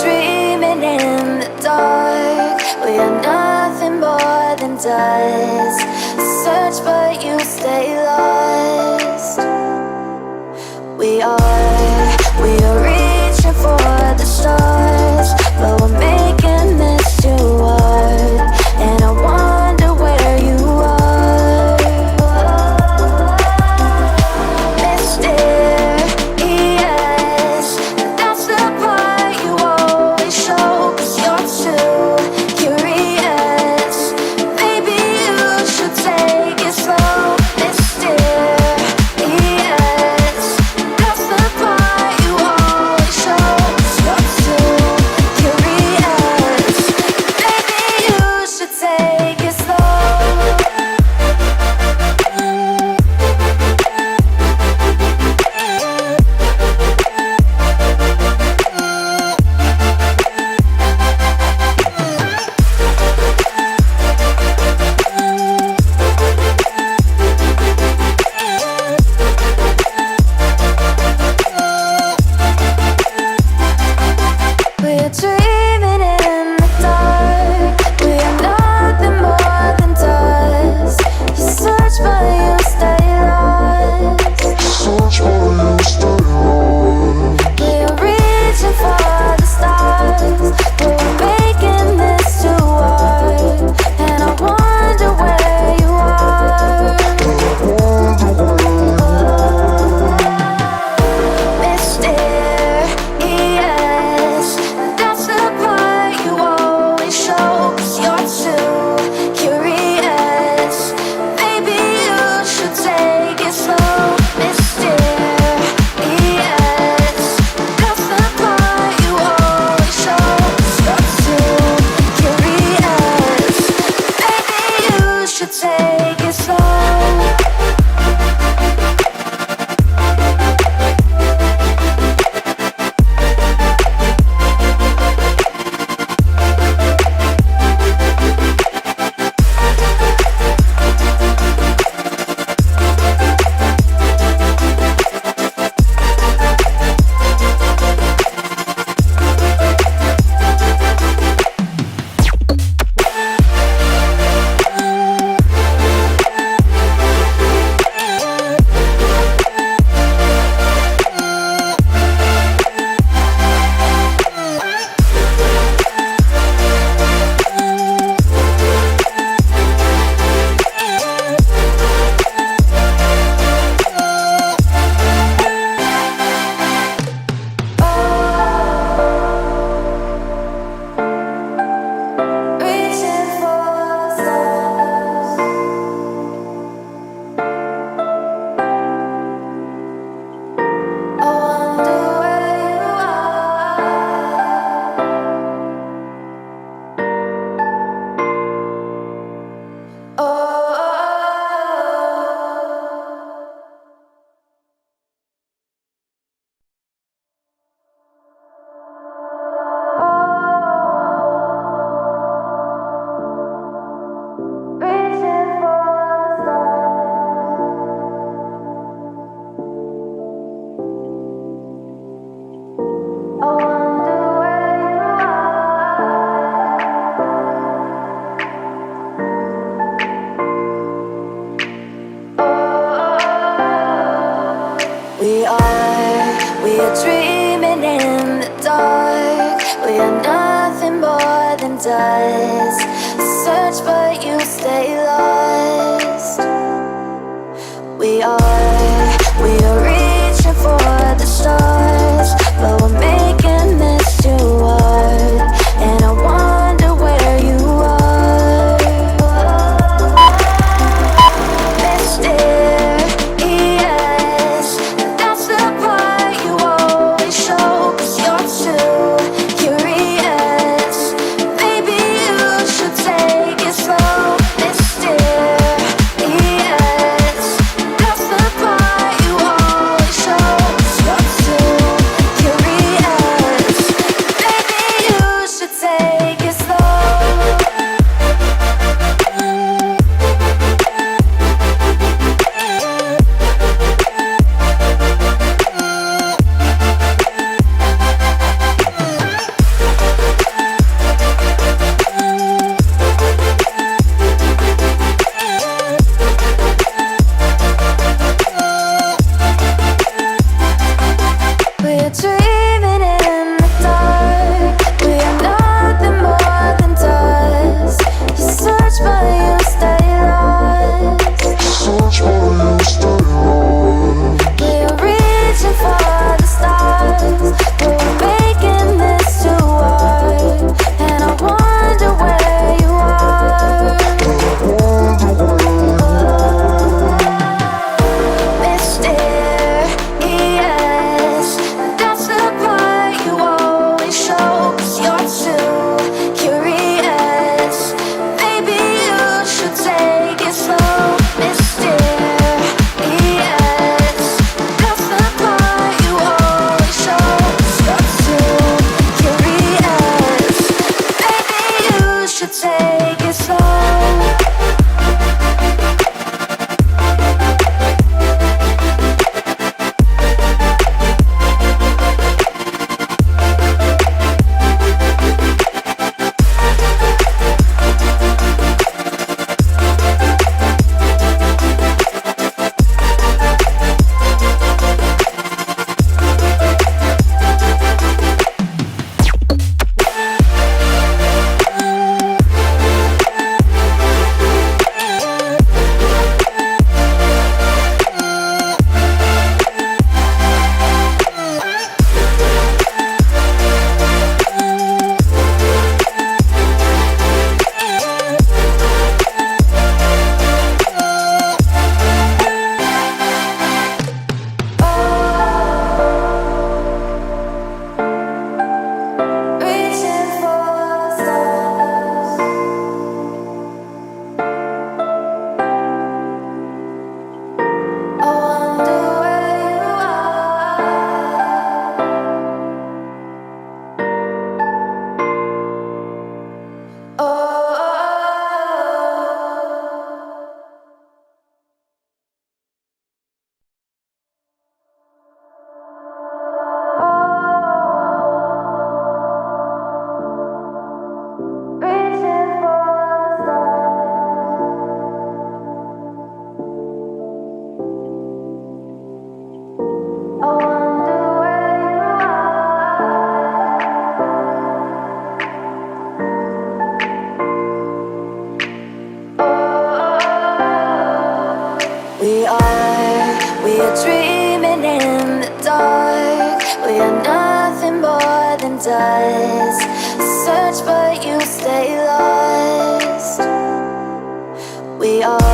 dreaming in the dark. We are nothing more than dust. Search but you stay lost. We are reaching for the stars, but we're making this too hard. And I wonder where you are. Mysterious, that's the part you always show. 'Cause you're too curious. Maybe you should take it slow. Mysterious, that's the part you always show. 'Cause you're too curious. Maybe you should take it slow. We're dreaming in the dark. We are nothing more than dust. You search but you stay lost. We are reaching for the stars, but we're making this too hard. And I wonder where you are. Mysterious, that's the part you always show. 'Cause you're too curious. Maybe you should take it slow. Mysterious, that's the part you always show. 'Cause you're too curious. Maybe you should take it slow. Reaching for the stars. I wonder where you are. Oh. Reaching for the stars. I wonder where you are. We are dreaming in the dark. We are nothing more than dust. Search but you stay lost. We are reaching for the stars, but we're making this too hard. And I wonder where you are. Mysterious, that's the part you always show. 'Cause you're too curious. Maybe you should We are dreaming in the dark. We are nothing more than dust. Search but you stay lost. We are